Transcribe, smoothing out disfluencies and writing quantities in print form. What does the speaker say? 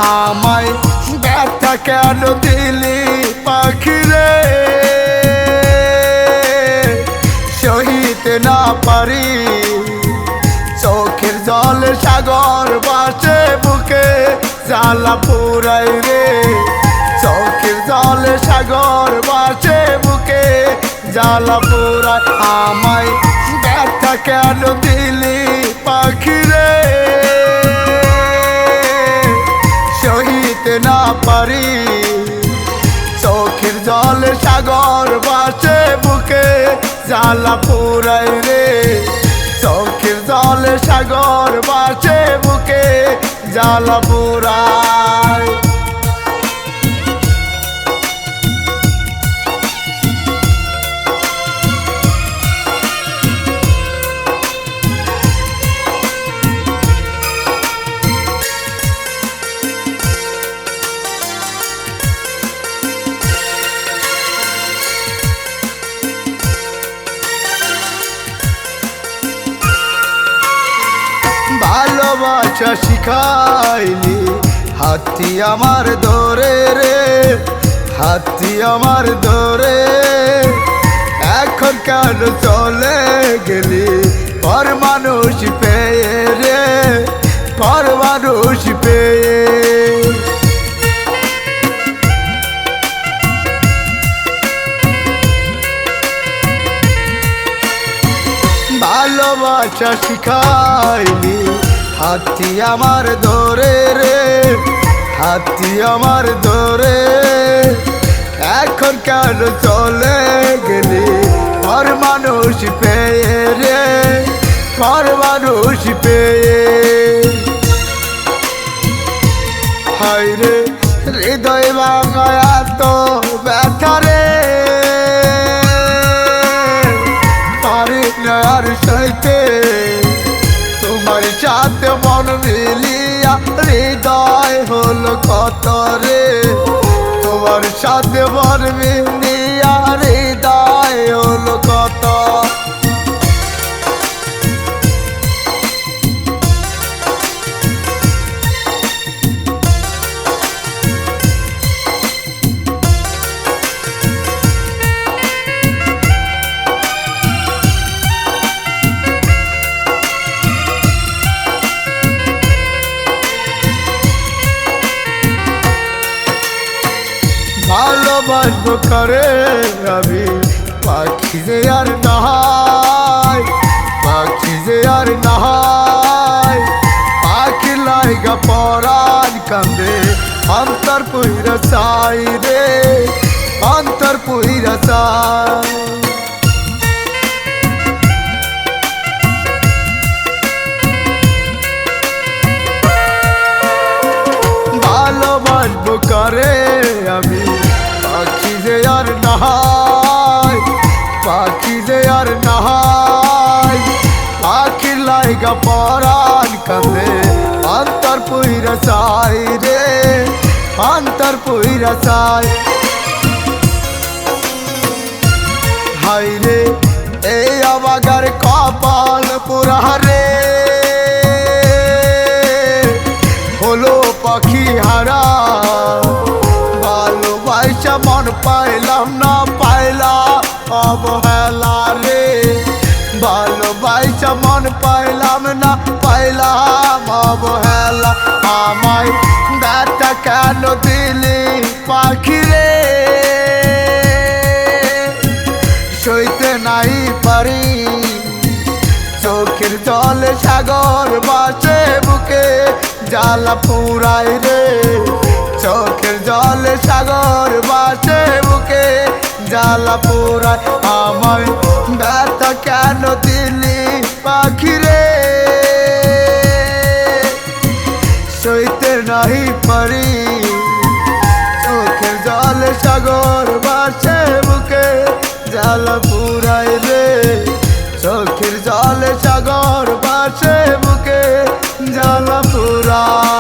আমায় ব্যথা কেন দিলি পাখি রে, সহিতে না পারি চোখের জল সাগর বাসে বুকে জ্বালা পুরাই রে, চোখের জল সাগর বাসে বুকে জ্বালা পুরাই। আমায় ব্যথা কেন দিলি পাখি রে, সহিতে না পারি চোখের জল সাগর বাসে বুকে জ্বালা পুরাই রে, চোখের জল সাগর বাসে বুকে জ্বালা পুরাই। ভালোবাসা শিখাইলি হাতি আমার ধরে রে, হাতি আমার ধরে, এখন কেন চলে গেলি পর মানুষ পেয়ে রে, পর মানুষ পেয়ে। ভালোবাসা শিখাইলি হাতি আমার ধরে রে, হাতি আমার ধরে, এখন কেন চলে গেলি পর মানুষ পেয়ে রে, পর মানুষ পেয়ে। হায় রে হৃদয় ভাঙায়া তো ব্যথা রে, পারি না আর সইতে তোমার সাথে মন মিলিয়া হৃদয় হলো কত রে, তোমার সাথে মন মিলিয়া হৃদয় হলো কত। ভালোবাসবো করে আমি পাখি যে আর নাহাই, পাখি যে আর নাহাই, পাখি লাইগা পরাণ কান্দে অন্তর পুইরা চাই রে, অন্তর পুইরা চাই। ভালোবাসবো করে আমি পাখি যে আর নাহাই, পাখি যে আর নাহাই, পাখি লাইগা পরাণ কান্দে অন্তর পুইরা চাই রে, অন্তর পুইরা চাই। হাই রে এই অবাগার কপাল পুরা রে, হলো পাখি হারা, ভালোবাসা মন পাইলাম না, পাইলাম অবহেলা রে, ভালোবাসা মন পাইলাম না, পাইলাম অবহেলা। আমায় ব্যথা কেন দিলি পাখি রে, সইতে নাই পারি চোখের জল সাগর বাসে বুকে জ্বালা পুরাই রে, চোখের জল সাগর বাসে বুকে জ্বালা পুরাই। আমায় ব্যথা কেন দিলি পাখি রে, সইতে নাই পারি চোখের জল সাগর বাসে বুকে জ্বালা পুরাই রে, চোখের জল সাগর বাসে বুকে জ্বালা পুরাই।